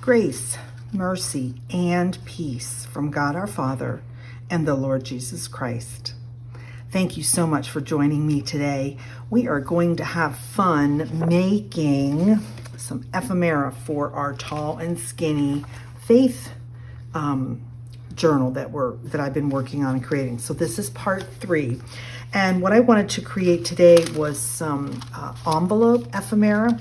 Grace, mercy, and peace from God our Father and the Lord Jesus Christ. Thank you so much for joining me today. We are going to have fun making some ephemera for our tall and skinny faith journal that I've been working on and creating. So this is part 3. And what I wanted to create today was some envelope ephemera.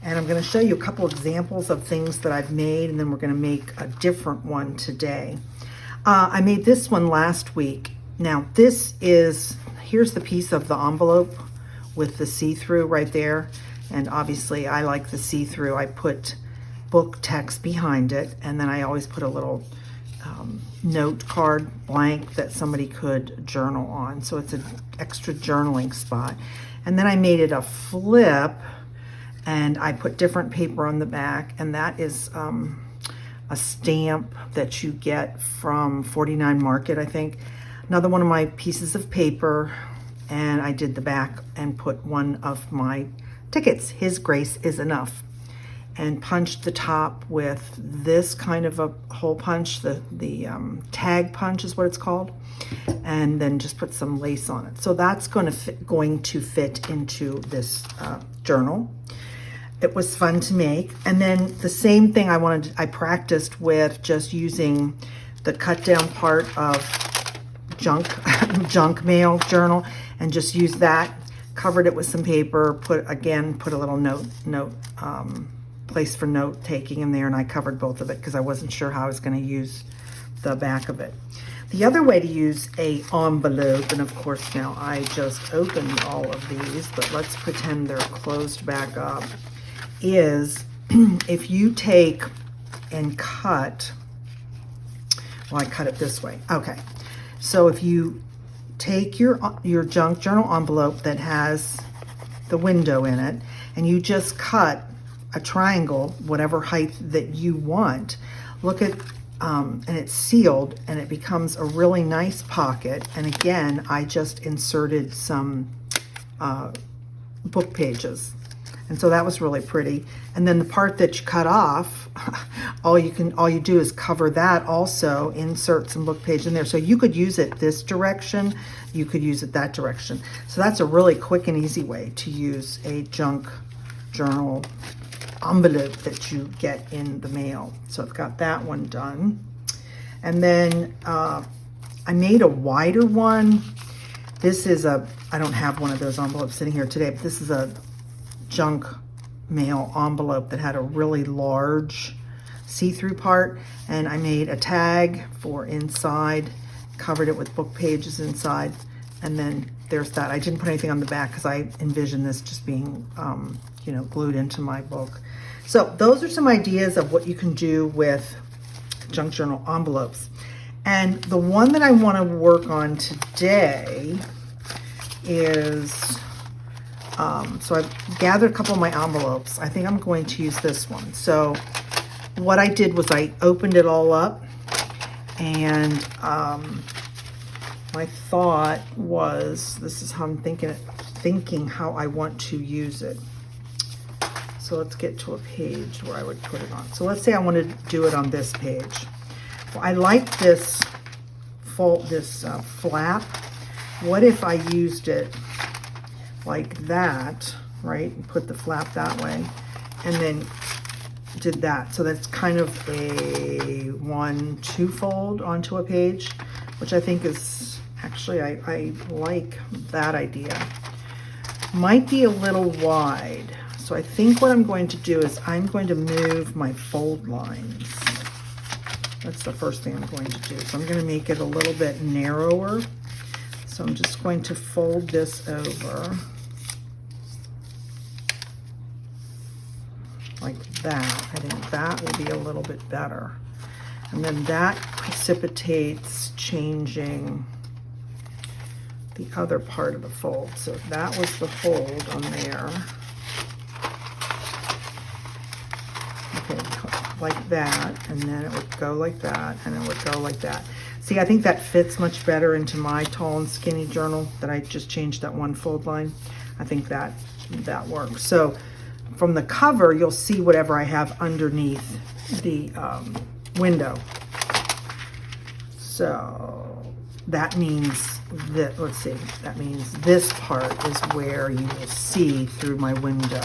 And I'm going to show you a couple examples of things that I've made, and then we're going to make a different one today. I made this one last week. Now here's the piece of the envelope with the see-through right there. And obviously I like the see-through. I put book text behind it, and then I always put a little note card blank that somebody could journal on. So it's an extra journaling spot. And then I made it a flip, and I put different paper on the back, and that is a stamp that you get from 49 Market, I think. Another one of my pieces of paper, and I did the back and put one of my tickets, His Grace is Enough, and punched the top with this kind of a hole punch, the tag punch is what it's called, and then just put some lace on it. So that's going to fit into this journal. It was fun to make. And then the same thing I practiced with just using the cut down part of junk mail journal, and just use that, covered it with some paper, put a little note place for note taking in there, and I covered both of it because I wasn't sure how I was going to use the back of it. The other way to use a envelope, and of course now I just opened all of these, but let's pretend they're closed back up, is if you take and cut, well, I cut it this way. Okay, so if you take your junk journal envelope that has the window in it, and you just cut a triangle, whatever height that you want, look at, and it's sealed, and it becomes a really nice pocket. And again, I just inserted some book pages. And so that was really pretty. And then the part that you cut off, all you do is cover that also, insert some book page in there. So you could use it this direction, you could use it that direction. So that's a really quick and easy way to use a junk journal envelope that you get in the mail. So I've got that one done. And then I made a wider one. This is I don't have one of those envelopes sitting here today, but this is a junk mail envelope that had a really large see-through part, and I made a tag for inside, covered it with book pages inside, and then there's that. I didn't put anything on the back because I envisioned this just being glued into my book. So those are some ideas of what you can do with junk journal envelopes. And the one that I want to work on today is so I've gathered a couple of my envelopes. I think I'm going to use this one. So what I did was I opened it all up, and my thought was, this is how I'm thinking how I want to use it. So let's get to a page where I would put it on. So let's say I want to do it on this page. Well, I like this flap. What if I used it like that, right? And put the flap that way, and then did that. So that's kind of a 1-2 fold onto a page, which I think is actually, I like that idea. Might be a little wide. So I think what I'm going to do is I'm going to move my fold lines. That's the first thing I'm going to do. So I'm going to make it a little bit narrower. So I'm just going to fold this over like that. I think that will be a little bit better. And then that precipitates changing the other part of the fold. So that was the fold on there. Okay, like that, and then it would go like that, and it would go like that. See, I think that fits much better into my tall and skinny journal that I just changed that one fold line. I think that works. So from the cover, you'll see whatever I have underneath the window. So that means that, let's see, that means this part is where you will see through my window.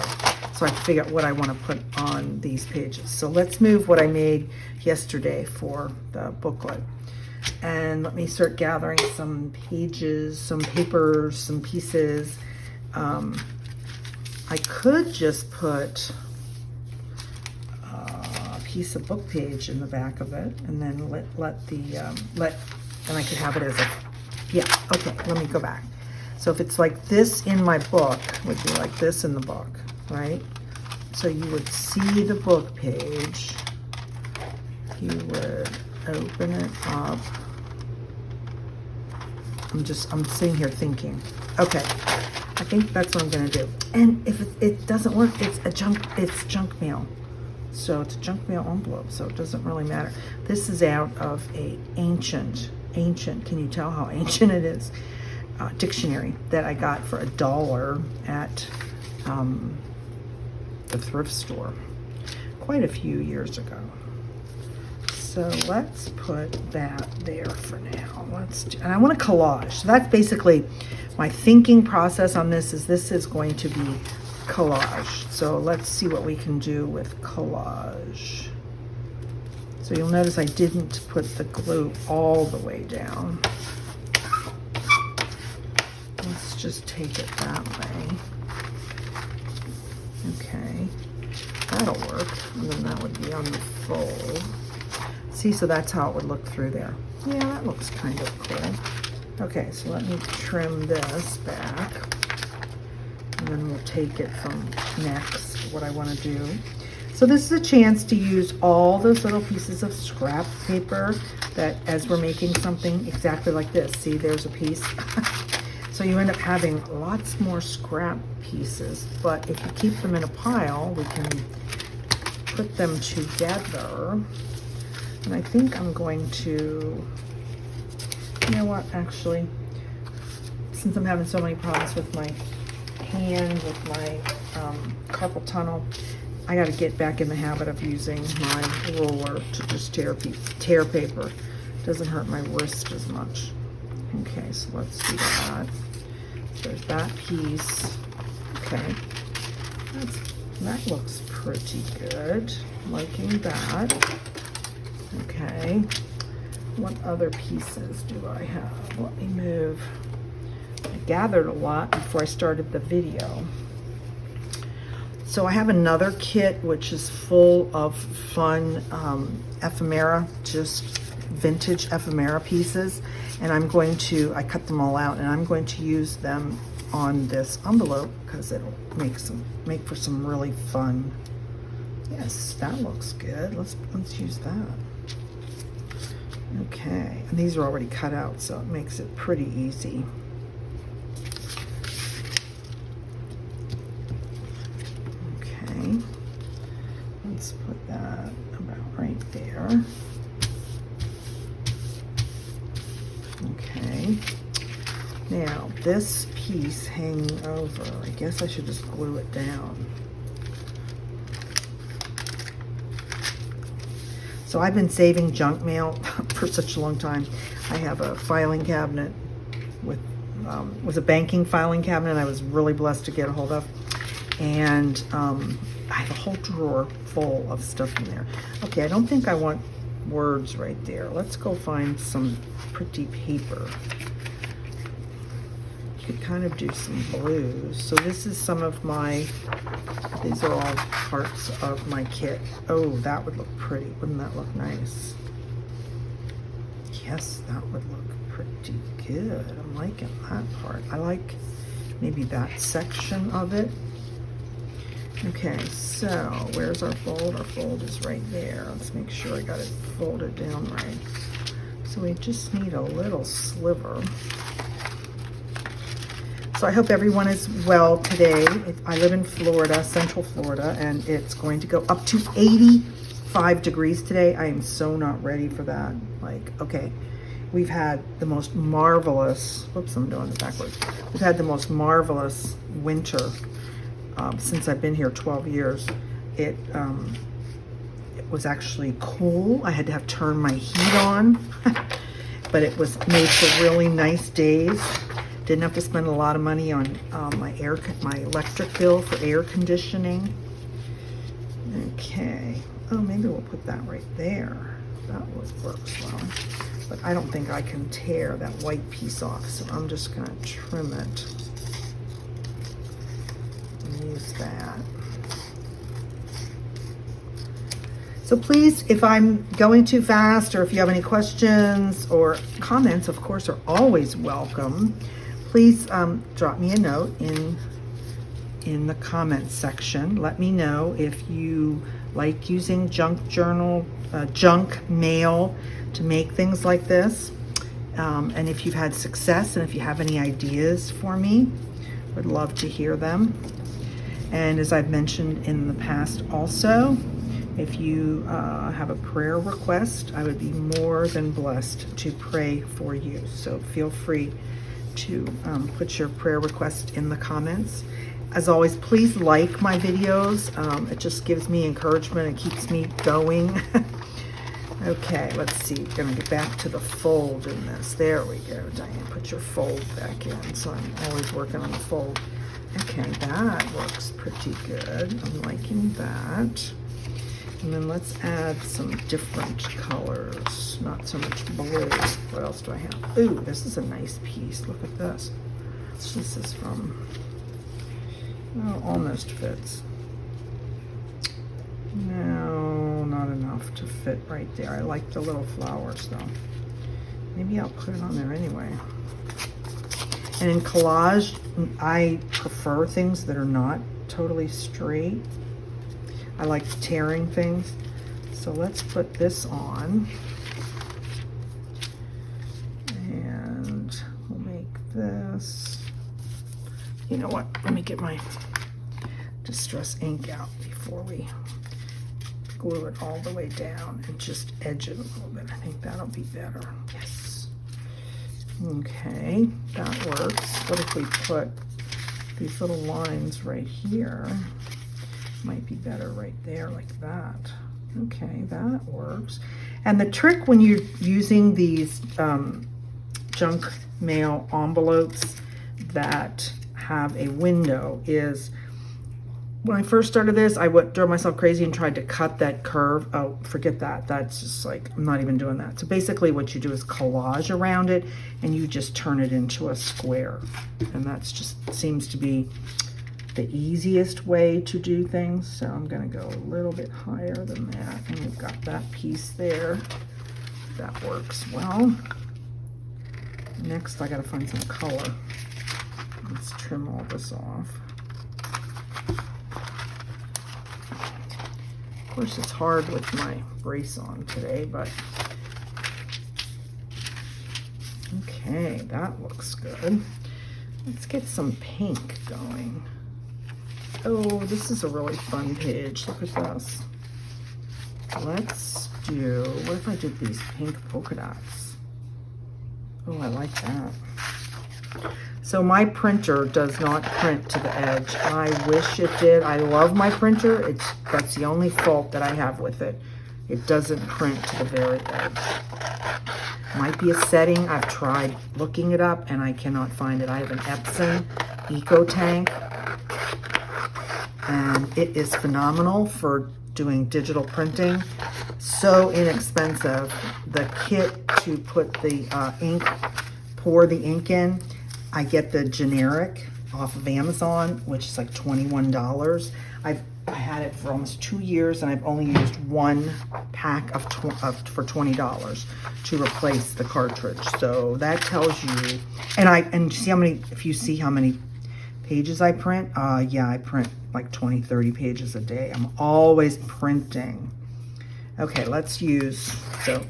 So I have to figure out what I want to put on these pages. So let's move what I made yesterday for the booklet. And let me start gathering some pages, some papers, some pieces. I could just put a piece of book page in the back of it, and then and I could have it as a, yeah, okay, let me go back. So if it's like this in my book, it would be like this in the book, right? So you would see the book page, you would open it up. I'm sitting here thinking, okay, I think that's what I'm gonna do. And if it doesn't work, it's junk mail. So it's a junk mail envelope, so it doesn't really matter. This is out of a ancient, can you tell how ancient it is? Dictionary that I got for $1 at the thrift store quite a few years ago. So let's put that there for now. And I want to collage. So that's basically my thinking process on this is going to be collage. So let's see what we can do with collage. So you'll notice I didn't put the glue all the way down. Let's just take it that way. Okay, that'll work. And then that would be on the fold. See, so that's how it would look through there. Yeah, that looks kind of cool. Okay, so let me trim this back. And then we'll take it from next, what I want to do. So this is a chance to use all those little pieces of scrap paper that as we're making something exactly like this. See, there's a piece. So you end up having lots more scrap pieces, but if you keep them in a pile, we can put them together. And I think I'm going to, you know what, actually, since I'm having so many problems with my hand, with my carpal tunnel, I got to get back in the habit of using my roller to just tear paper. It doesn't hurt my wrist as much. Okay, so let's do that. There's that piece. Okay, that looks pretty good. Liking that. Okay, what other pieces do I have? Let me move. I gathered a lot before I started the video. So I have another kit which is full of fun ephemera, just vintage ephemera pieces, and I cut them all out, and I'm going to use them on this envelope because it'll make for some really fun. Yes, that looks good. Let's use that. Okay, and these are already cut out, so it makes it pretty easy. Okay, let's put that about right there. Okay, now this piece hanging over, I guess I should just glue it down. So I've been saving junk mail for such a long time. I have a filing cabinet with, was a banking filing cabinet I was really blessed to get a hold of. And I have a whole drawer full of stuff in there. Okay, I don't think I want words right there. Let's go find some pretty paper. Could kind of do some blues. So this is some of my, these are all parts of my kit. Oh, that would look pretty. Wouldn't that look nice? Yes, that would look pretty good. I'm liking that part. I like maybe that section of it. Okay, so where's our fold? Our fold is right there. Let's make sure I got it folded down right. So we just need a little sliver. So I hope everyone is well today. I live in Florida, Central Florida, and it's going to go up to 85 degrees today. I am so not ready for that. Like, okay, we've had the most marvelous, whoops, I'm doing it backwards. We've had the most marvelous winter since I've been here 12 years, it was actually cool. I had to have turned my heat on, but it was made for really nice days. Didn't have to spend a lot of money on my electric bill for air conditioning. Okay. Oh, maybe we'll put that right there. That works well. But I don't think I can tear that white piece off, so I'm just gonna trim it and use that. So please, if I'm going too fast or if you have any questions or comments, of course, are always welcome. Please drop me a note in the comments section. Let me know if you like using junk mail to make things like this. And if you've had success and if you have any ideas for me, would love to hear them. And as I've mentioned in the past also, if you have a prayer request, I would be more than blessed to pray for you. So feel free to put your prayer request in the comments. As always, please like my videos. It just gives me encouragement and keeps me going. Okay, let's see. We're gonna get back to the fold in this. There we go, Diane. Put your fold back in. So I'm always working on the fold. Okay, that works pretty good. I'm liking that. And then let's add some different colors, not so much blue. What else do I have? Ooh, this is a nice piece. Look at this. This is from, oh, almost fits. No, not enough to fit right there. I like the little flowers though. Maybe I'll put it on there anyway. And in collage, I prefer things that are not totally straight. I like tearing things. So let's put this on. And we'll make this. You know what? Let me get my Distress ink out before we glue it all the way down and just edge it a little bit. I think that'll be better. Yes. Okay, that works. What if we put these little lines right here? Might be better right there like that. Okay, that works. And the trick when you're using these junk mail envelopes that have a window is, when I first started this, I drove myself crazy and tried to cut that curve. Oh, forget that. That's just like, I'm not even doing that. So basically what you do is collage around it and you just turn it into a square. And that's just seems to be the easiest way to do things. So I'm gonna go a little bit higher than that. And we've got that piece there. That works well. Next, I gotta find some color. Let's trim all this off. Of course, it's hard with my brace on today, but okay, that looks good. Let's get some pink going. Oh, this is a really fun page. Look at this. Let's do, what if I did these pink polka dots? Oh, I like that. So my printer does not print to the edge. I wish it did. I love my printer. That's the only fault that I have with it. It doesn't print to the very edge. Might be a setting. I've tried looking it up and I cannot find it. I have an Epson Eco Tank and it is phenomenal for doing digital printing. So inexpensive. The kit to put the pour the ink in, I get the generic off of Amazon, which is like $21. I had it for almost 2 years and I've only used one pack for $20 to replace the cartridge. So that tells you, and see how many, if you see how many pages I print, yeah, I print like 20, 30 pages a day. I'm always printing. Okay, let's use, so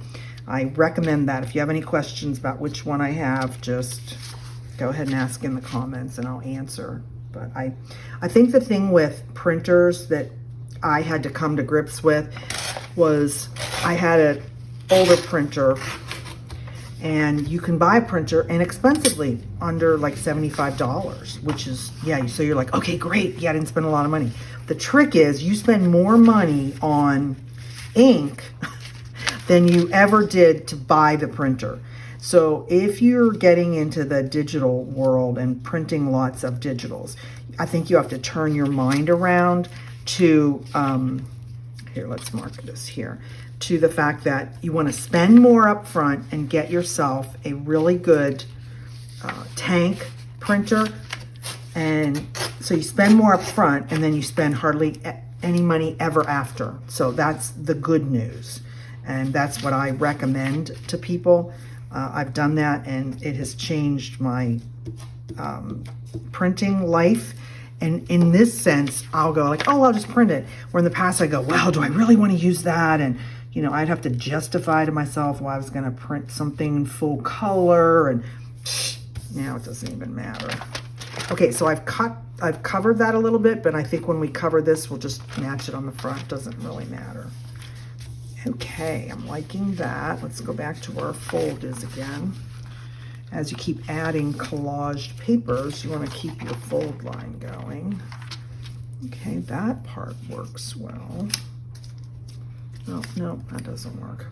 I recommend that. If you have any questions about which one I have, just go ahead and ask in the comments and I'll answer. But I think the thing with printers that I had to come to grips with was I had an older printer And you can buy a printer inexpensively, under like $75, which is, yeah, so you're like, okay, great, yeah, I didn't spend a lot of money. The trick is you spend more money on ink than you ever did to buy the printer. So if you're getting into the digital world and printing lots of digitals, I think you have to turn your mind around to, here, let's mark this here, to the fact that you want to spend more up front and get yourself a really good tank printer. And so you spend more up front and then you spend hardly any money ever after. So that's the good news. And that's what I recommend to people. I've done that and it has changed my printing life. And in this sense, I'll go like, oh, I'll just print it. Where in the past I go, wow, do I really want to use that? And you know, I'd have to justify to myself why I was going to print something in full color, and now it doesn't even matter. Okay, so I've covered that a little bit, but I think when we cover this, we'll just match it on the front. Doesn't really matter. Okay, I'm liking that. Let's go back to where our fold is again. As you keep adding collaged papers, you want to keep your fold line going. Okay, that part works well. No, that doesn't work.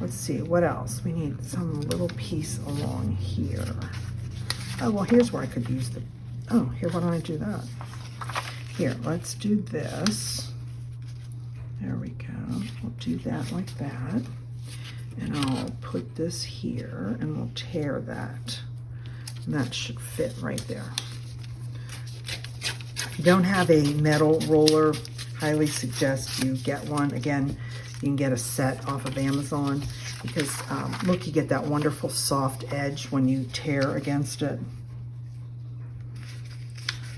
Let's see, what else? We need some little piece along here. Oh, well, here's where I could use the, oh, here, why don't I do that? Here, let's do this. There we go. We'll do that like that. And I'll put this here and we'll tear that. And that should fit right there. If you don't have a metal roller, highly suggest you get one. Again, you can get a set off of Amazon because look, you get that wonderful soft edge when you tear against it.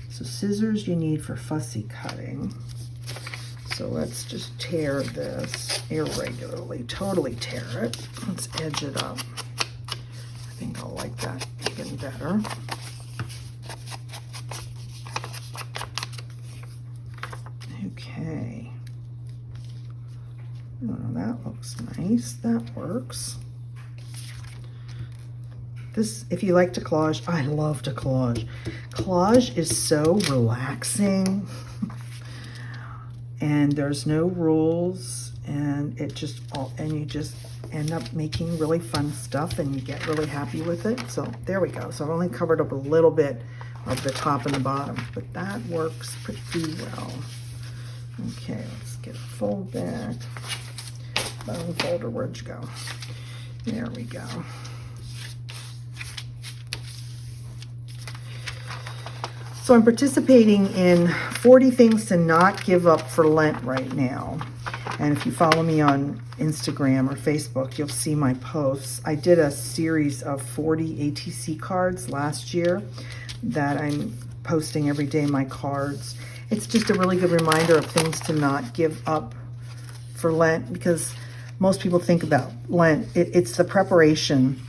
So scissors you need for fussy cutting. So let's just tear this irregularly, totally tear it. Let's edge it up. I think I'll like that even better. Okay. Oh, that looks nice. That works. This, if you like to collage, I love to collage. Collage is so relaxing. And there's no rules, and it just you just end up making really fun stuff and you get really happy with it. So there we go. So I've only covered up a little bit of the top and the bottom, but that works pretty well. Okay, let's get a fold back. Bone folder, where'd you go? There we go. So I'm participating in 40 things to not give up for Lent right now. And if you follow me on Instagram or Facebook, you'll see my posts. I did a series of 40 ATC cards last year that I'm posting every day, my cards. It's just a really good reminder of things to not give up for Lent, because most people think about Lent, it's the preparation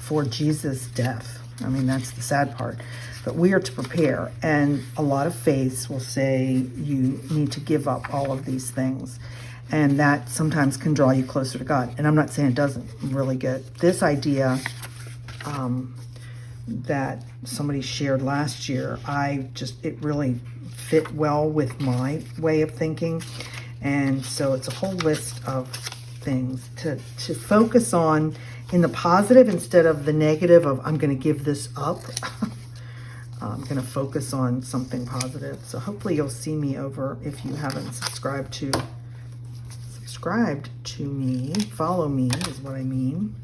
for Jesus' death. I mean, that's the sad part. But we are to prepare, and a lot of faiths will say you need to give up all of these things, and that sometimes can draw you closer to God. And I'm not saying it doesn't really get this idea that somebody shared last year. It really fit well with my way of thinking, and so it's a whole list of things to focus on in the positive instead of the negative of I'm going to give this up. I'm going to focus on something positive. So hopefully you'll see me over, if you haven't subscribed to me, follow me is what I mean.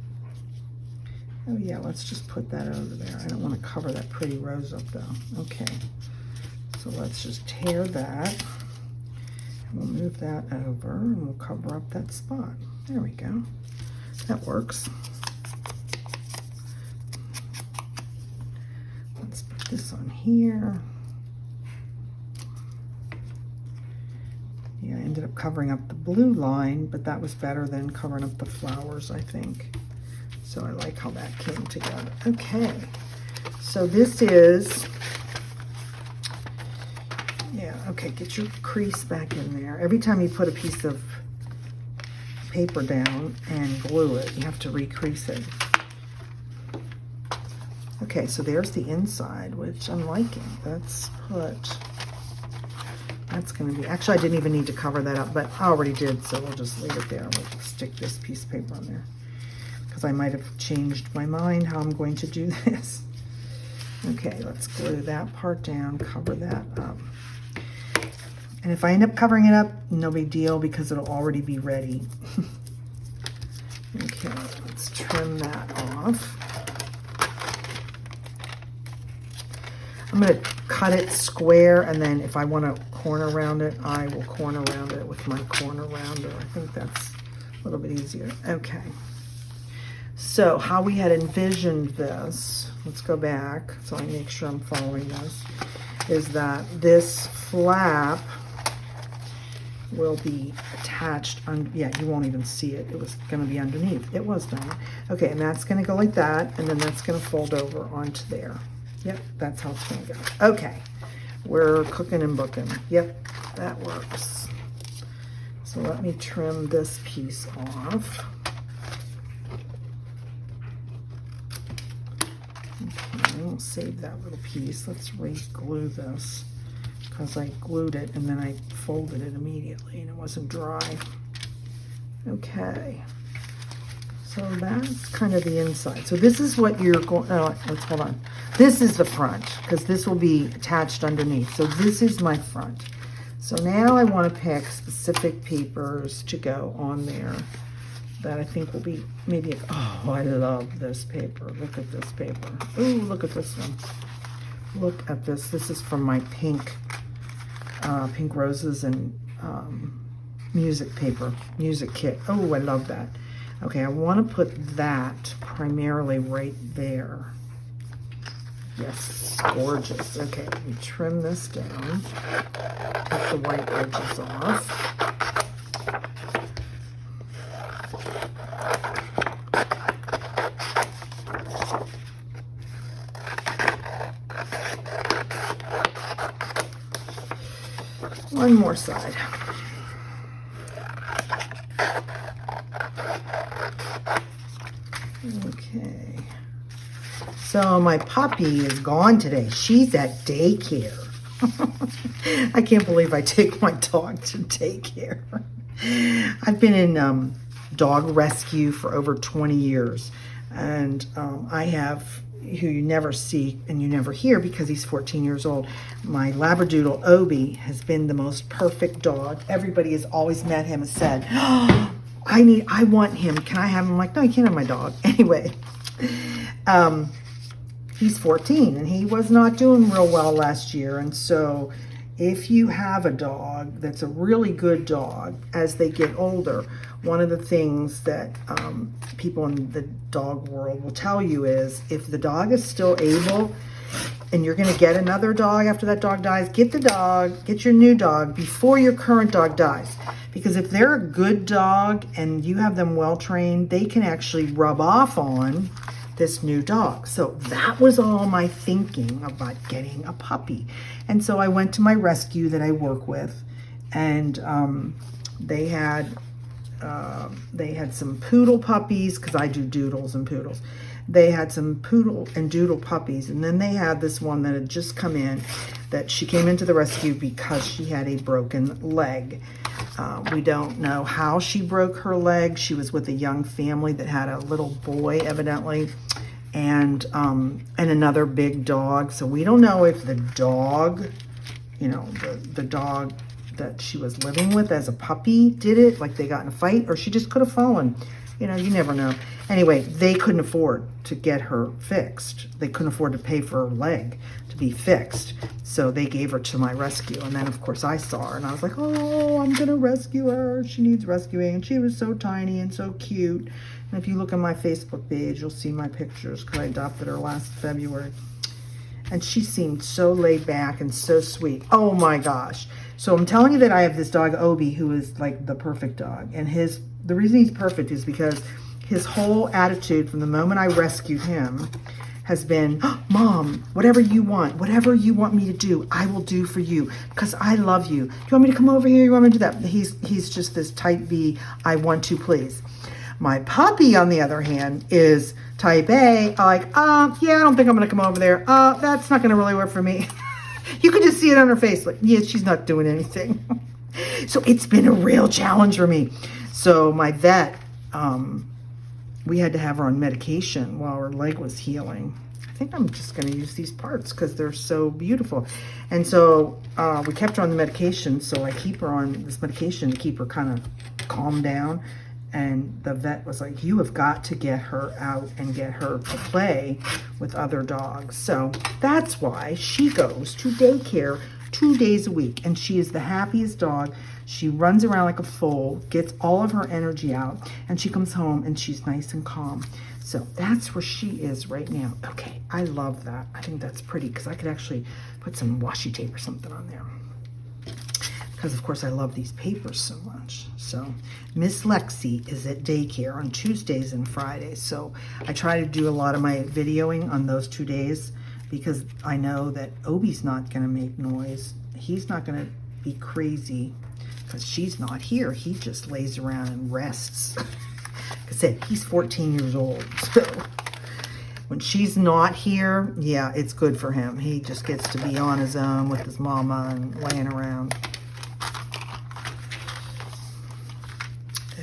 Oh yeah, let's just put that over there. I don't want to cover that pretty rose up though. Okay, so let's just tear that. And we'll move that over and we'll cover up that spot. There we go. That works. Let's put this on here. Yeah, I ended up covering up the blue line, but that was better than covering up the flowers, I think. So I like how that came together. Okay, so this is, yeah, okay, get your crease back in there. Every time you put a piece of paper down and glue it. You have to recrease it. Okay, so there's the inside, which I'm liking. That's going to be, actually I didn't even need to cover that up, but I already did, so we'll just leave it there. We'll stick this piece of paper on there because I might have changed my mind how I'm going to do this. Okay, let's glue that part down, cover that up. And if I end up covering it up, no big deal because it'll already be ready. Okay, let's trim that off. I'm going to cut it square, and then if I want to corner round it, I will corner round it with my corner rounder. I think that's a little bit easier. Okay. So how we had envisioned this, let's go back so I make sure I'm following this, is that this flap will be attached on, yeah, you won't even see it. It was going to be underneath. It was done. Okay, and that's going to go like that, and then that's going to fold over onto there. Yep, that's how it's going to go. Okay, we're cooking and booking. Yep, that works. So let me trim this piece off. Okay, we'll save that little piece. Let's re-glue this because I glued it and then I folded it immediately and it wasn't dry. Okay. So that's kind of the inside. So this is what you're going, let's hold on. This is the front because this will be attached underneath. So this is my front. So now I want to pick specific papers to go on there that I think will be maybe, oh, I love this paper. Look at this paper. Ooh, look at this one. Look at this. This is from my pink roses and music paper, music kit. Oh, I love that. Okay, I want to put that primarily right there. Yes, gorgeous. Okay, let me trim this down. Cut the white edges off. One more side. Okay. So my puppy is gone today. She's at daycare. I can't believe I take my dog to daycare. I've been in dog rescue for over 20 years. And I have, who you never see and you never hear because he's 14 years old, my Labradoodle Obi has been the most perfect dog. Everybody has always met him and said, oh, I want him. Can I have him? I'm like, no, you can't have my dog. Anyway, he's 14 and he was not doing real well last year. And so if you have a dog that's a really good dog, as they get older, one of the things that people in the dog world will tell you is if the dog is still able and you're going to get another dog after that dog dies, get the dog, get your new dog before your current dog dies. Because if they're a good dog and you have them well trained, they can actually rub off on this new dog. So that was all my thinking about getting a puppy. And so I went to my rescue that I work with, and they had some poodle puppies, because I do doodles and poodles. They had some poodle and doodle puppies, and then they had this one that had just come in, that she came into the rescue because she had a broken leg. We don't know how she broke her leg. She was with a young family that had a little boy, evidently, and another big dog. So we don't know if the dog, you know, the dog that she was living with as a puppy did it, like they got in a fight, or she just could have fallen. You know, you never know. Anyway, they couldn't afford to get her fixed. They couldn't afford to pay for her leg to be fixed. So they gave her to my rescue. And then, of course, I saw her and I was like, oh, I'm going to rescue her. She needs rescuing. And she was so tiny and so cute. And if you look on my Facebook page, you'll see my pictures because I adopted her last February. And she seemed so laid back and so sweet. Oh my gosh. So I'm telling you that I have this dog, Obi, who is like the perfect dog. And the reason he's perfect is because his whole attitude from the moment I rescued him has been, oh, Mom, whatever you want me to do, I will do for you because I love you. Do you want me to come over here? You want me to do that? He's just this type B, I want to please. My puppy, on the other hand, is type A, like, yeah, I don't think I'm going to come over there. That's not going to really work for me. You can just see it on her face, like, yeah, she's not doing anything. So it's been a real challenge for me. So my vet, we had to have her on medication while her leg was healing. I think I'm just going to use these parts because they're so beautiful. And so we kept her on the medication, so I keep her on this medication to keep her kind of calmed down. And the vet was like, you have got to get her out and get her to play with other dogs. So that's why she goes to daycare 2 days a week. And she is the happiest dog. She runs around like a foal, gets all of her energy out, and she comes home and she's nice and calm. So that's where she is right now. Okay, I love that. I think that's pretty because I could actually put some washi tape or something on there. Because of course I love these papers so much. So Miss Lexi is at daycare on Tuesdays and Fridays. So I try to do a lot of my videoing on those 2 days because I know that Obi's not going to make noise. He's not going to be crazy because she's not here. He just lays around and rests. Like I said, he's 14 years old. So when she's not here, yeah, it's good for him. He just gets to be on his own with his mama and laying around.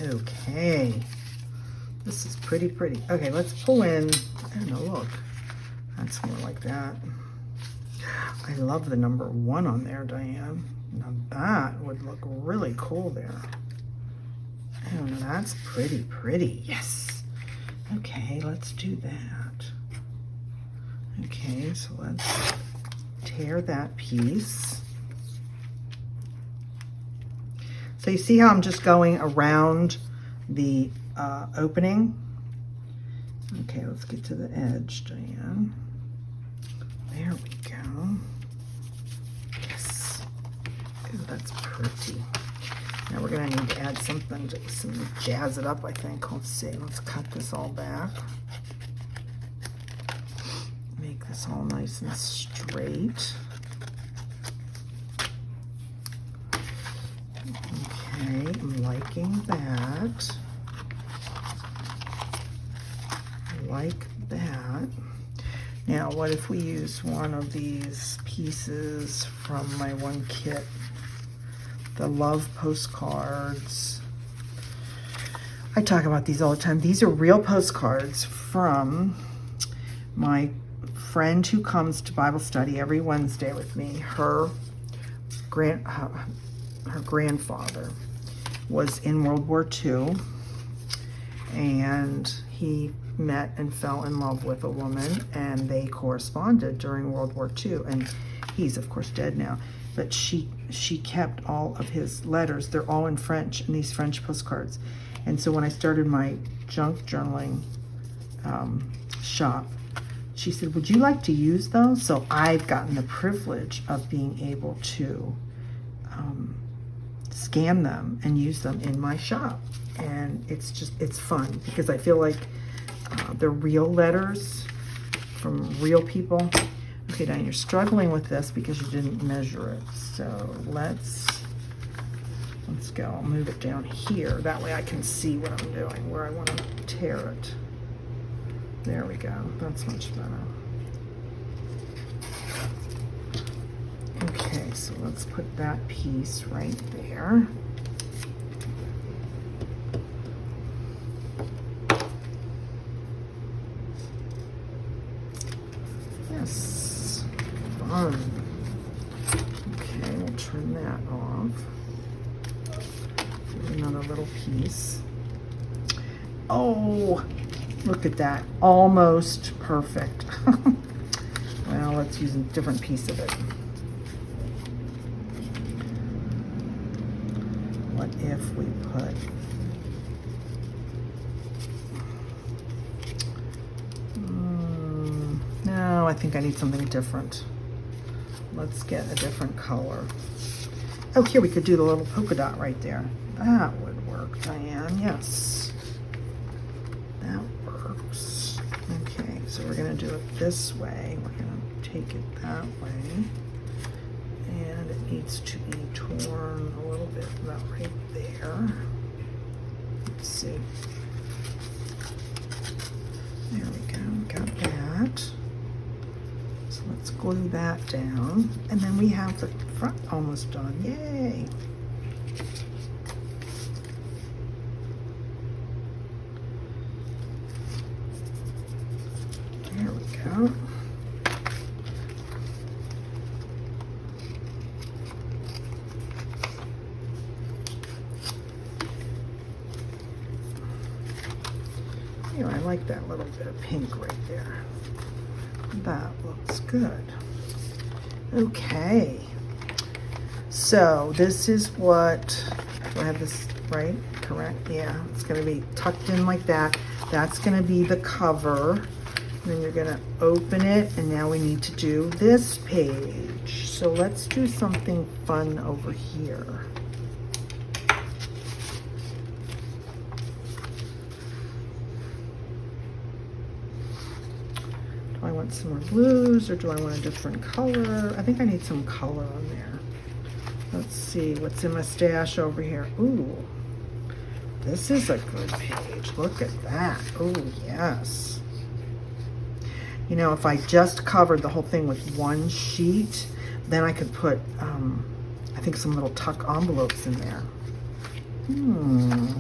Okay, this is pretty. Okay, let's pull in, I don't know, look, that's more like that. I love the number 1 on there, Diane. Now that would look really cool there. Oh, that's pretty, yes. Okay, let's do that. Okay, so let's tear that piece. So you see how I'm just going around the opening? Okay, let's get to the edge, Diane. There we go. Yes. Ooh, that's pretty. Now we're gonna need to add something to jazz it up, I think. Let's see, let's cut this all back. Make this all nice and straight. Okay, I'm liking that. Like that. Now, what if we use one of these pieces from my one kit? The love postcards. I talk about these all the time. These are real postcards from my friend who comes to Bible study every Wednesday with me. Her grandfather was in World War II, and he met and fell in love with a woman, and they corresponded during World War II, and he's of course dead now, but she kept all of his letters. They're all in French, in these French postcards. And so when I started my junk journaling shop, she said, would you like to use those? So I've gotten the privilege of being able to scan them and use them in my shop. And it's fun because I feel like they're real letters from real people. Okay, Diane, you're struggling with this because you didn't measure it. So let's go. I'll move it down here. That way I can see what I'm doing, where I want to tear it. There we go. That's much better. Okay, so let's put that piece right there. Yes, fun. Okay, we'll turn that off. Here's another little piece. Oh, look at that, almost perfect. Well, let's use a different piece of it. What if we put no, I think I need something different. Let's get a different color. Oh, here we could do the little polka dot right there. That would work, Diane, yes. That works. Okay, So we're going to do it this way. We're going to take it that way. And it needs to be torn a little bit about right there. Let's see. There we go. Got that. So let's glue that down. And then we have the front almost done. Yay! There we go. Here, I like that little bit of pink right there. That looks good. Okay. So this is what, do I have this right? Correct? Yeah, it's going to be tucked in like that. That's going to be the cover. And then you're going to open it, and now we need to do this page. So let's do something fun over here. Do I want some more blues, or do I want a different color? I think I need some color on there. Let's see what's in my stash over here. Ooh, this is a good page. Look at that. Oh, yes. You know, if I just covered the whole thing with one sheet, then I could put, I think, some little tuck envelopes in there.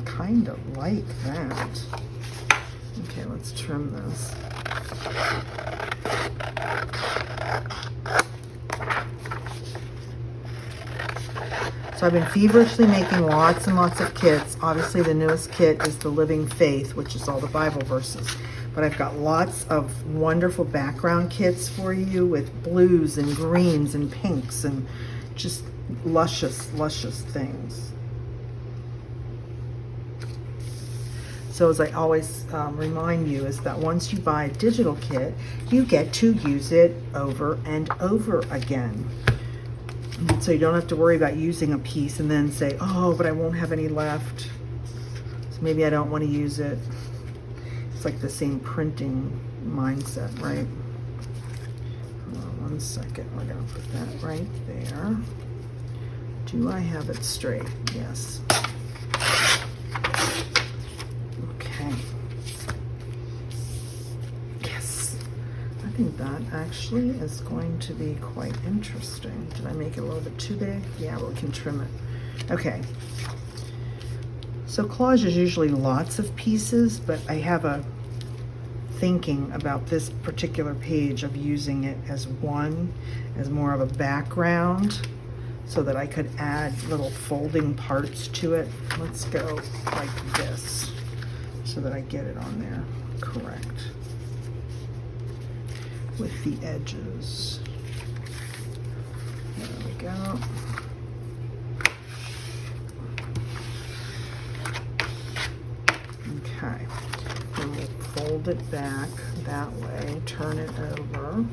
Kind of like that. Okay, let's trim this. So I've been feverishly making lots and lots of kits. Obviously, the newest kit is the Living Faith, which is all the Bible verses. But I've got lots of wonderful background kits for you with blues and greens and pinks and just luscious, luscious things. So as I always remind you, is that once you buy a digital kit, you get to use it over and over again. So you don't have to worry about using a piece and then say, oh, but I won't have any left. So maybe I don't want to use it. It's like the same printing mindset, right? Hold on 1 second. We're going to put that right there. Do I have it straight? Yes. Okay. Yes. I think that actually is going to be quite interesting. Did I make it a little bit too big? Yeah, but we can trim it. Okay. So collage is usually lots of pieces, but I have a thinking about this particular page of using it as one, as more of a background, so that I could add little folding parts to it. Let's go like this, so that I get it on there correct with the edges. There we go. Okay, then we'll fold it back that way, turn it over,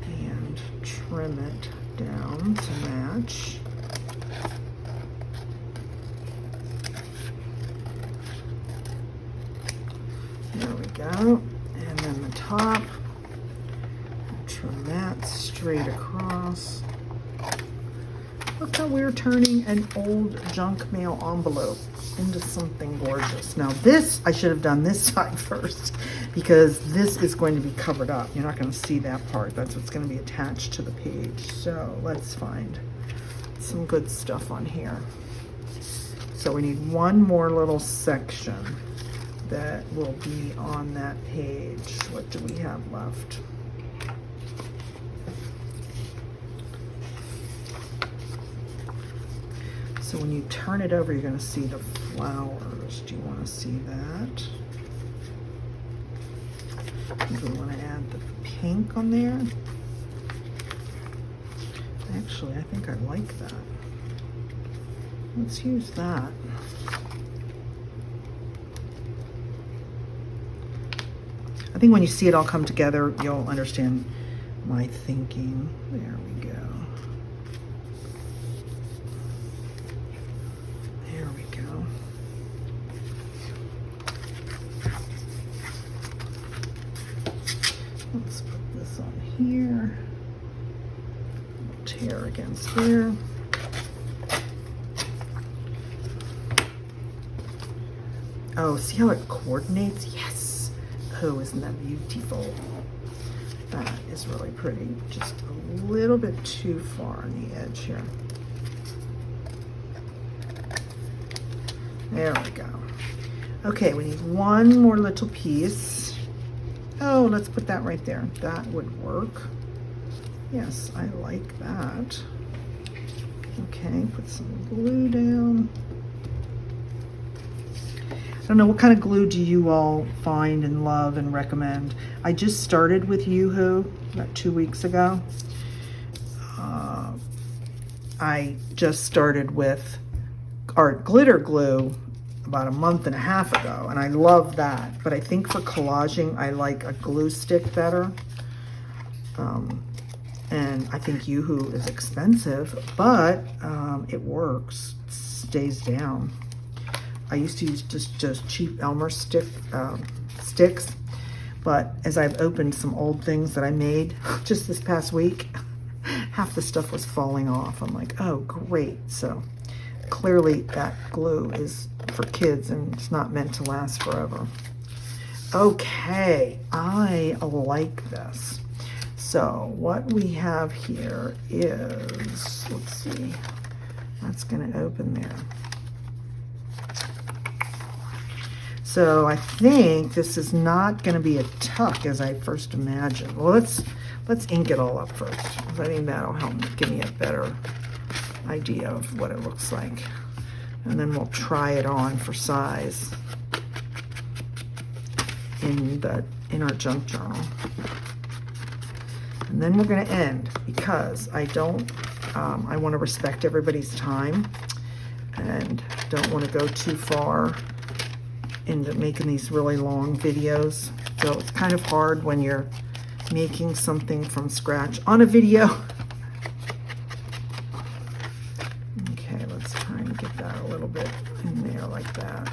and trim it down to match. There we go. And then the top, trim that straight across. Look how we're turning an old junk mail envelope into something gorgeous. Now this, I should have done this side first, because this is going to be covered up. You're not going to see that part. That's what's going to be attached to the page. So let's find some good stuff on here. So we need one more little section that will be on that page. What do we have left? So when you turn it over, you're going to see the flowers. Do you want to see that? Do we want to add the pink on there? Actually, I think I like that. Let's use that. I think when you see it all come together, you'll understand my thinking. There we go. There we go. tear against there. Oh, see how it coordinates? Yes. Oh, isn't that beautiful? That is really pretty. Just a little bit too far on the edge here. There we go. Okay, we need one more little piece. Oh, let's put that right there. That would work. Yes, I like that. Okay, put some glue down. I don't know, what kind of glue do you all find and love and recommend? I just started with Yoo-Hoo about 2 weeks ago. I just started with Art Glitter Glue about a month and a half ago, and I love that. But I think for collaging, I like a glue stick better. And I think Yoo-Hoo is expensive, but it works, it stays down. I used to use just cheap Elmer sticks, but as I've opened some old things that I made just this past week, half the stuff was falling off. I'm like, oh, great. So clearly that glue is for kids and it's not meant to last forever. Okay, I like this. So what we have here is, let's see, that's going to open there. So I think this is not going to be a tuck as I first imagined. Well, let's ink it all up first. I think that'll help give me a better idea of what it looks like. And then we'll try it on for size in our junk journal. And then we're going to end because I want to respect everybody's time and don't want to go too far into making these really long videos. So it's kind of hard when you're making something from scratch on a video. Okay, let's try and get that a little bit in there like that.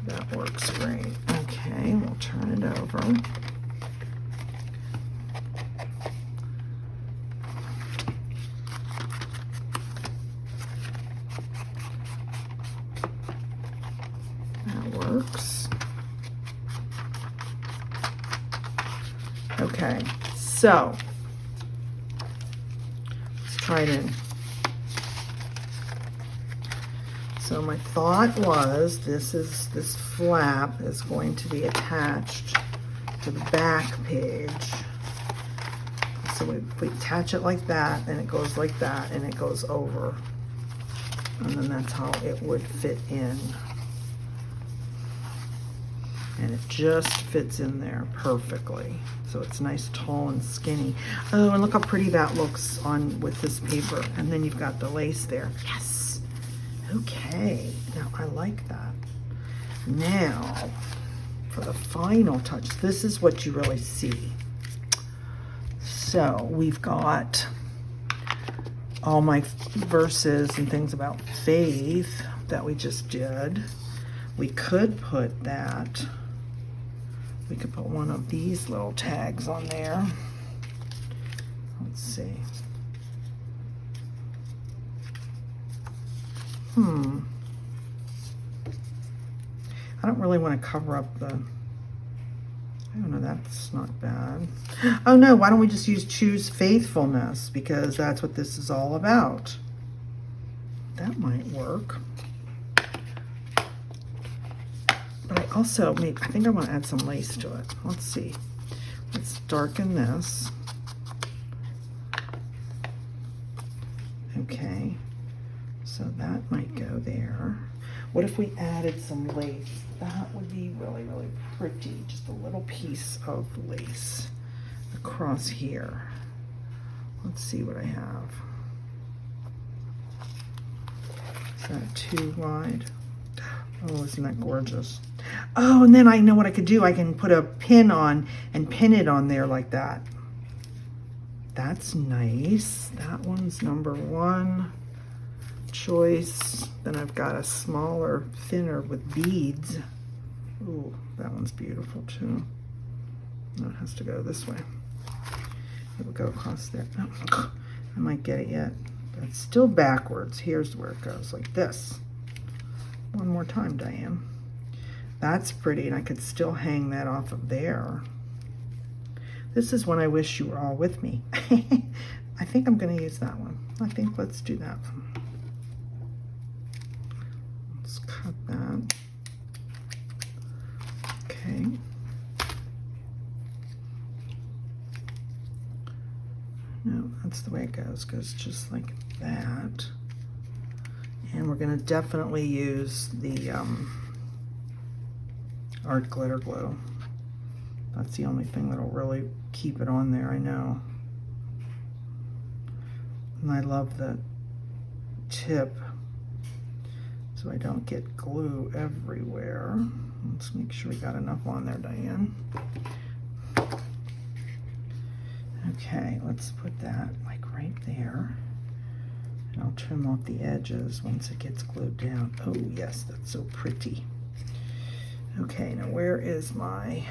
That works great. Okay, we'll turn it over. Works. Okay, so let's try it in. So my thought was this flap is going to be attached to the back page. So we attach it like that, and it goes like that, and it goes over. And then that's how it would fit in. And it just fits in there perfectly. So it's nice, tall, and skinny. Oh, and look how pretty that looks on with this paper. And then you've got the lace there. Yes. Okay. Now I like that. Now, for the final touch, this is what you really see. So we've got all my verses and things about faith that we just did. We could put that. We could put one of these little tags on there. Let's see. I don't really want to cover up the, I don't know, that's not bad. Oh no, why don't we just choose faithfulness, because that's what this is all about. That might work. But I also I think I want to add some lace to it. Let's see. Let's darken this. Okay. So that might go there. What if we added some lace? That would be really, really pretty. Just a little piece of lace across here. Let's see what I have. Is that too wide? Oh, isn't that gorgeous? Oh, and then I know what I could do. I can put a pin on and pin it on there like that. That's nice. That one's number 1 choice. Then I've got a smaller, thinner with beads. Ooh, that one's beautiful too. That has to go this way. It will go across there. Oh, I quite get it yet. But it's still backwards. Here's where it goes, like this. One more time, Diane. That's pretty, and I could still hang that off of there. This is when I wish you were all with me. I think I'm going to use that one. I think let's do that one. Let's cut that. Okay. No, that's the way it goes. Goes just like that. And we're going to definitely use the art glitter glue. That's the only thing that'll really keep it on there, I know. And I love the tip so I don't get glue everywhere. Let's make sure we got enough on there, Diane. Okay, let's put that like right there. And I'll trim off the edges once it gets glued down. Oh yes, that's so pretty. Okay, now where is my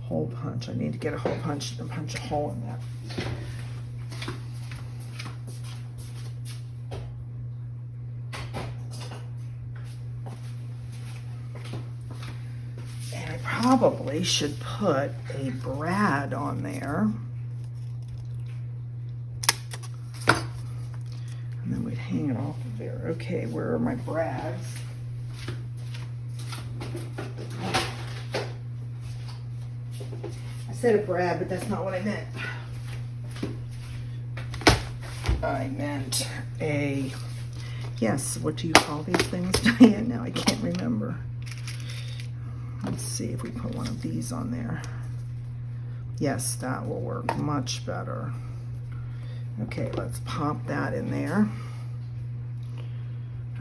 hole punch? I need to get a hole punch and punch a hole in that. And I probably should put a brad on there. And then we'd hang it off of there. Okay, where are my brads? I said a brad, but that's not what I meant. I meant a, yes, what do you call these things, Diane? Now I can't remember. Let's see if we put one of these on there. Yes, that will work much better. Okay, let's pop that in there.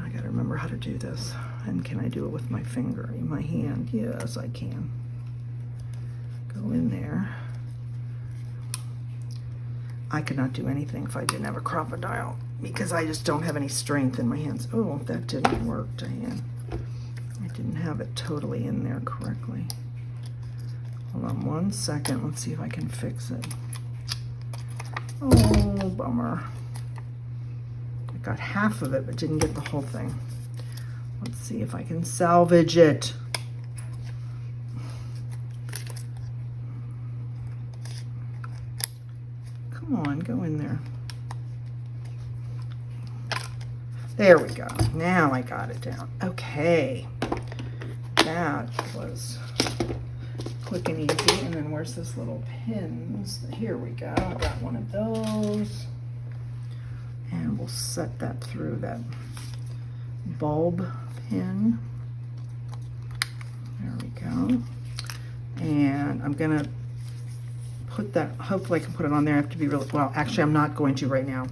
I gotta remember how to do this. And can I do it with my finger in my hand? Yes, I can. Go in there. I could not do anything if I didn't have a crocodile because I just don't have any strength in my hands. Oh, that didn't work, Diane. I didn't have it totally in there correctly. Hold on 1 second. Let's see if I can fix it. Oh, bummer. I got half of it, but didn't get the whole thing. Let's see if I can salvage it. Come on, go in there. There we go. Now I got it down. Okay. That was quick and easy. And then where's this little pins? Here we go. I got one of those. And we'll set that through that bulb pin. There we go. And I'm gonna put that, hopefully I can put it on there. I have to be really, well, actually I'm not going to right now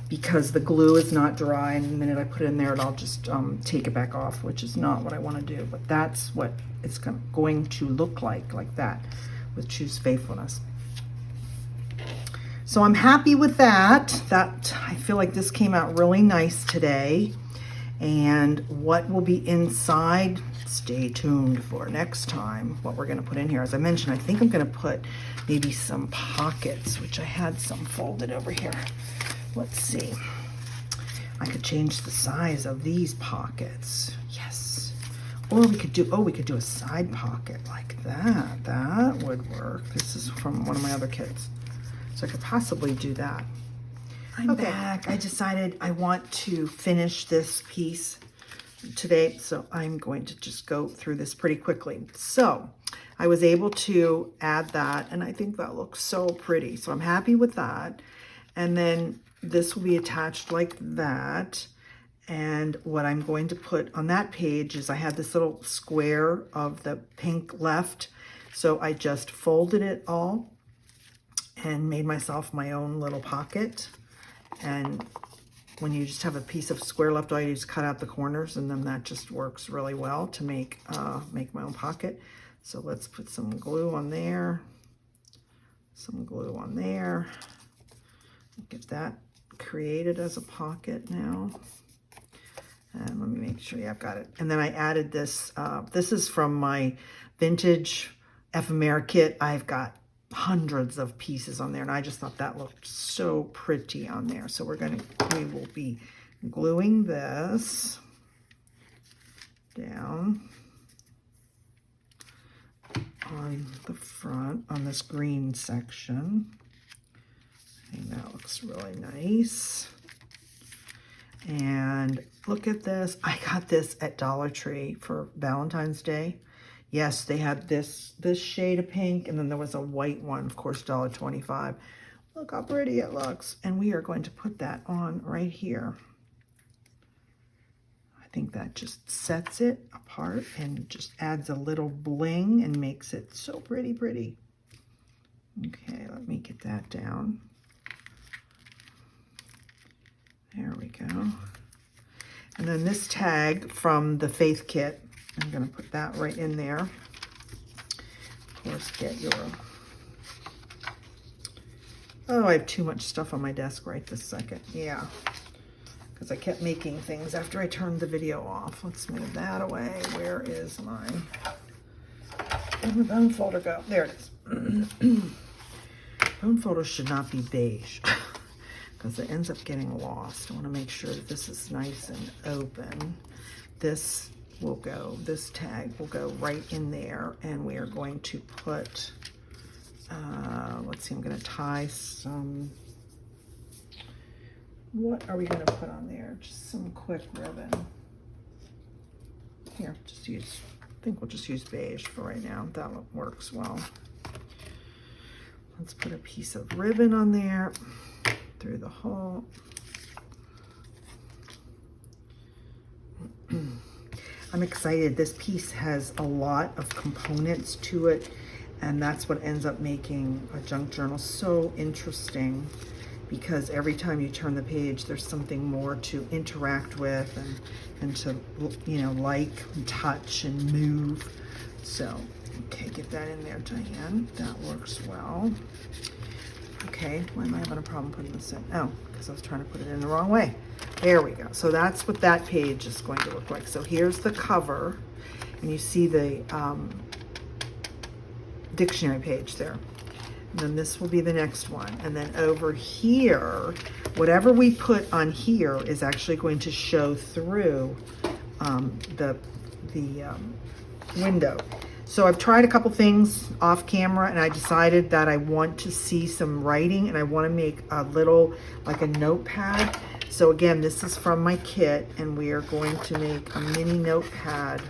because the glue is not dry, and the minute I put it in there, I'll just take it back off, which is not what I want to do, but that's what it's going to look like that with Choose Faithfulness. So I'm happy with that. I feel like this came out really nice today. And what will be inside, stay tuned for next time, what we're gonna put in here. As I mentioned, I think I'm gonna put maybe some pockets, which I had some folded over here. Let's see. I could change the size of these pockets. Yes. Or we could do a side pocket like that. That would work. This is from one of my other kits. So I could possibly do that. I'm back. I decided I want to finish this piece today, so I'm going to just go through this pretty quickly. So I was able to add that, and I think that looks so pretty. So I'm happy with that. And then this will be attached like that. And what I'm going to put on that page is I had this little square of the pink left. So I just folded it all and made myself my own little pocket. And when you just have a piece of square left, all you just cut out the corners, and then that just works really well to make my own pocket. So let's put some glue on there, some glue on there. Get that created as a pocket now. And let me make sure, yeah, I've got it. And then I added this, this is from my vintage ephemera kit. I've got hundreds of pieces on there, and I just thought that looked so pretty on there. So we will be gluing this down on the front on this green section. I think that looks really nice. And look at this. I got this at Dollar Tree for Valentine's Day. Yes, they had this shade of pink, and then there was a white one, of course, $1.25. Look how pretty it looks. And we are going to put that on right here. I think that just sets it apart and just adds a little bling and makes it so pretty, pretty. Okay, let me get that down. There we go. And then this tag from the Faith kit, I'm going to put that right in there. Of course, get your... Oh, I have too much stuff on my desk right this second. Yeah, because I kept making things after I turned the video off. Let's move that away. Where is mine? Where'd my bone folder go? There it is. Bone folder should not be beige because it ends up getting lost. I want to make sure that this is nice and open. This will go, this tag will go right in there, and we are going to put, let's see, I'm going to tie some, what are we going to put on there? Just some quick ribbon. Here, just use, I think we'll just use beige for right now. That works well. Let's put a piece of ribbon on there through the hole. I'm excited. This piece has a lot of components to it, and that's what ends up making a junk journal so interesting, because every time you turn the page, there's something more to interact with and to, you know, like and touch and move. So, okay, get that in there, Diane. That works well. Okay, why am I having a problem putting this in? Oh, because I was trying to put it in the wrong way. There we go. So that's what that page is going to look like. So here's the cover, and you see the dictionary page there. And then this will be the next one. And then over here, whatever we put on here is actually going to show through the window. So I've tried a couple things off camera, and I decided that I want to see some writing, and I want to make a little, like a notepad. So again, this is from my kit, and we are going to make a mini notepad,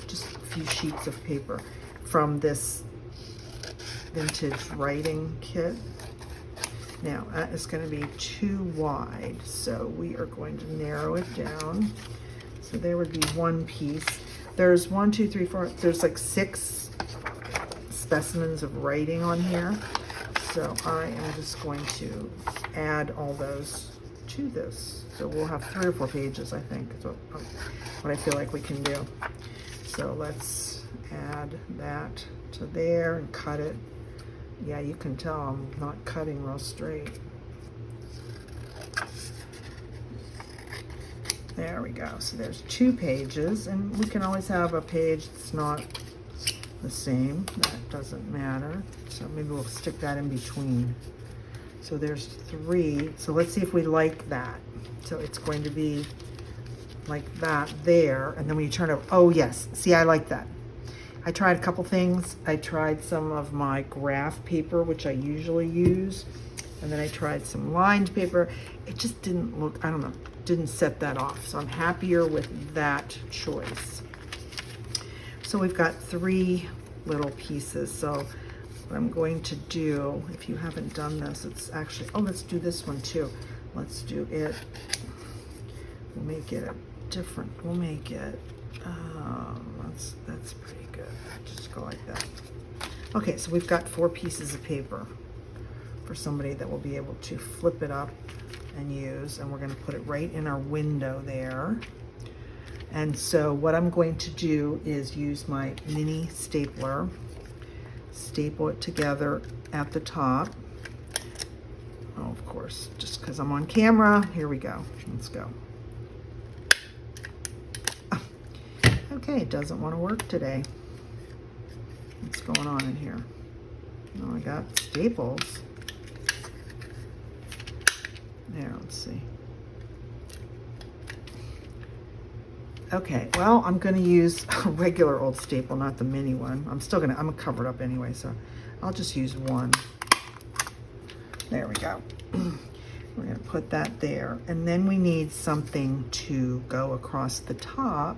just a few sheets of paper from this vintage writing kit. Now, that is going to be too wide, so we are going to narrow it down. So there would be one piece. There's 1, 2, 3, 4, there's like 6 specimens of writing on here. So I am just going to add all those to this. So we'll have 3 or 4 pages, I think, is what I feel like we can do. So let's add that to there and cut it. Yeah, you can tell I'm not cutting real straight. There we go. So there's 2 pages, and we can always have a page that's not the same. That doesn't matter. So maybe we'll stick that in between. So there's 3. So let's see if we like that. So it's going to be like that there, and then when you turn it, oh yes, see, I like that. I tried a couple things. I tried some of my graph paper, which I usually use, and then I tried some lined paper. It just didn't look, I don't know, didn't set that off. So I'm happier with that choice. So we've got 3 little pieces. So what I'm going to do, if you haven't done this, it's actually, oh, let's do this one too. Let's do it, we'll make it a different, we'll make it, that's pretty good. Just go like that. Okay, so we've got 4 pieces of paper for somebody that will be able to flip it up and use, and we're going to put it right in our window there. And so what I'm going to do is use my mini stapler, staple it together at the top. Oh, of course, just because I'm on camera. Here we go. Let's go. Oh, okay, it doesn't want to work today. What's going on in here? Oh, I got staples. There, let's see. Okay, well, I'm going to use a regular old staple, not the mini one. I'm going to cover it up anyway, so I'll just use one. There we go. We're going to put that there. And then we need something to go across the top.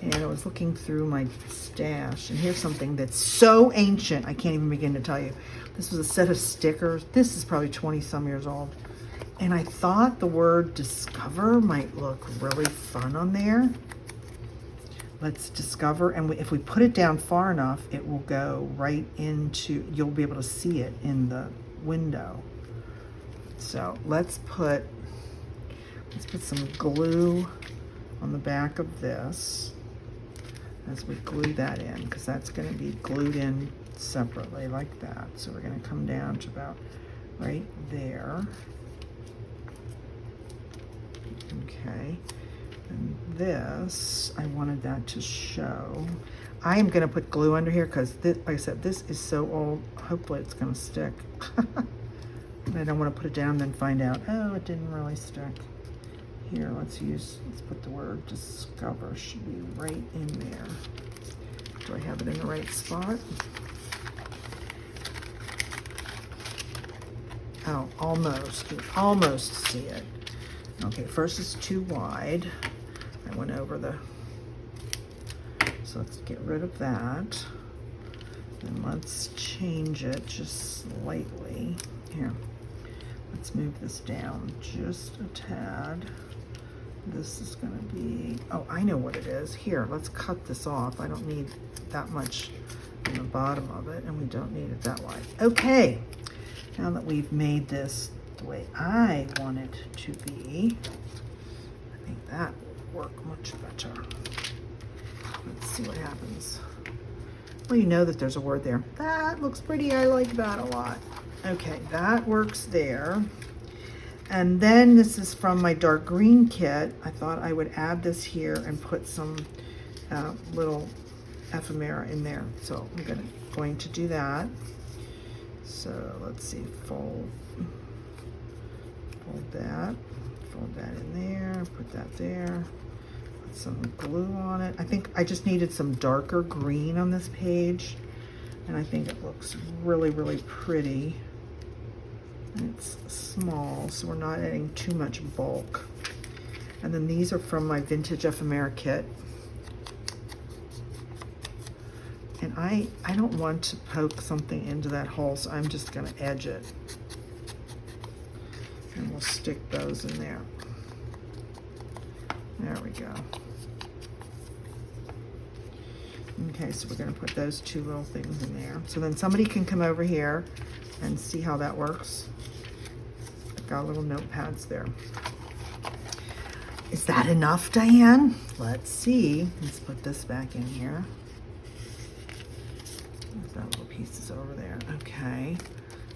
And I was looking through my stash, and here's something that's so ancient, I can't even begin to tell you. This was a set of stickers. This is probably 20-some years old. And I thought the word discover might look really fun on there. Let's discover, and if we put it down far enough, it will go right into, you'll be able to see it in the window. So let's put some glue on the back of this as we glue that in, because that's going to be glued in separately like that. So we're going to come down to about right there. Okay, and this, I wanted that to show. I am going to put glue under here because, like I said, this is so old. Hopefully it's going to stick. I don't want to put it down and then find out, oh, it didn't really stick. Here, let's put the word discover, should be right in there. Do I have it in the right spot? Oh, almost. You can almost see it. Okay, first it's too wide. I went over so let's get rid of that. And let's change it just slightly. Here, let's move this down just a tad. This is going to be, oh, I know what it is. Here, let's cut this off. I don't need that much on the bottom of it, and we don't need it that wide. Okay, now that we've made this the way I want it to be, I think that will work much better. Let's see what happens. Well, you know that there's a word there. That looks pretty. I like that a lot. Okay, that works there. And then this is from my dark green kit. I thought I would add this here and put some little ephemera in there. So I'm going to do that. So let's see, fold that in there, put that there, put some glue on it. I think I just needed some darker green on this page, and I think it looks really, really pretty. And it's small, so we're not adding too much bulk. And then these are from my vintage ephemera kit. And I don't want to poke something into that hole, so I'm just going to edge it. And we'll stick those in there. There we go. Okay, so we're going to put those two little things in there. So then somebody can come over here and see how that works. I've got little notepads there. Is that enough, Diane? Let's see. Let's put this back in here. There's that little pieces over there. Okay.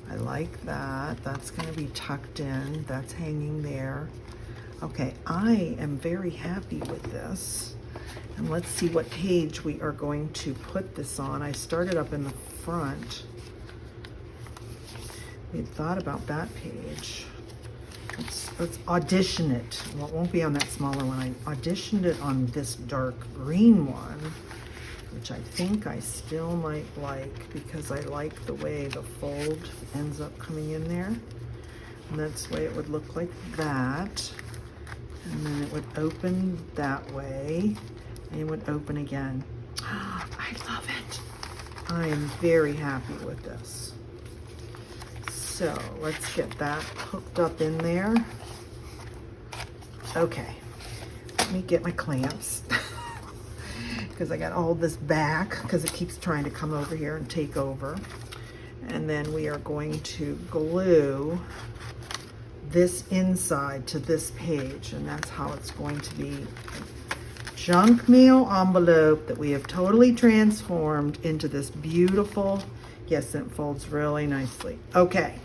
I like that. That's going to be tucked in. That's hanging there. Okay, I am very happy with this. And let's see what page we are going to put this on. I started up in the front. We had thought about that page. Let's audition it. Well, it won't be on that smaller one. I auditioned it on this dark green one, which I think I still might like because I like the way the fold ends up coming in there. And that's the way it would look like that. And then it would open that way, and it would open again. I love it. I am very happy with this. So let's get that hooked up in there. Okay, let me get my clamps because I got to hold this back because it keeps trying to come over here and take over. And then we are going to glue this inside to this page, and that's how it's going to be a junk mail envelope that we have totally transformed into this beautiful, yes, it folds really nicely. Okay,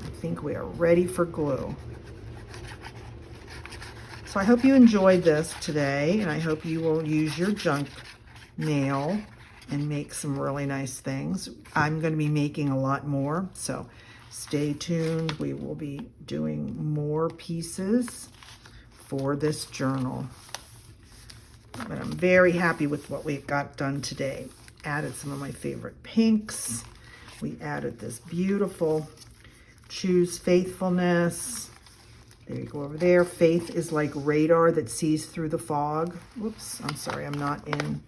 I think we are ready for glue. So I hope you enjoyed this today, and I hope you will use your junk mail and make some really nice things. I'm going to be making a lot more, so stay tuned. We will be doing more pieces for this journal. But I'm very happy with what we got done today. Added some of my favorite pinks. We added this beautiful Choose Faithfulness. There you go over there. Faith is like radar that sees through the fog. Whoops, I'm sorry, I'm not in.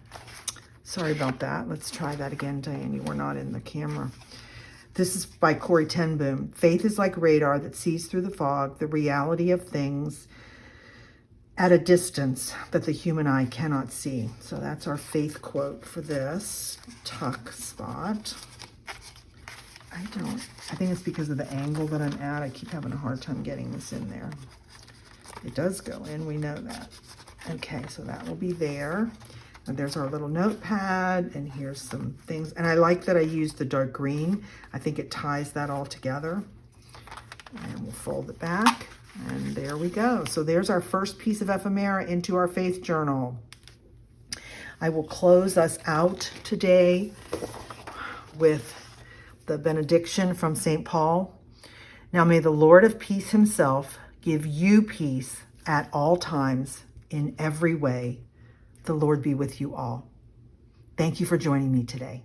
Sorry about that. Let's try that again, Diane. We're not in the camera. This is by Corey Ten Boom. Faith is like radar that sees through the fog, the reality of things at a distance that the human eye cannot see. So that's our faith quote for this tuck spot. I think it's because of the angle that I'm at. I keep having a hard time getting this in there. It does go in, we know that. Okay, so that will be there. And there's our little notepad, and here's some things. And I like that I used the dark green. I think it ties that all together. And we'll fold it back, and there we go. So there's our first piece of ephemera into our faith journal. I will close us out today with the benediction from St. Paul. Now may the Lord of peace himself give you peace at all times, in every way. The Lord be with you all. Thank you for joining me today.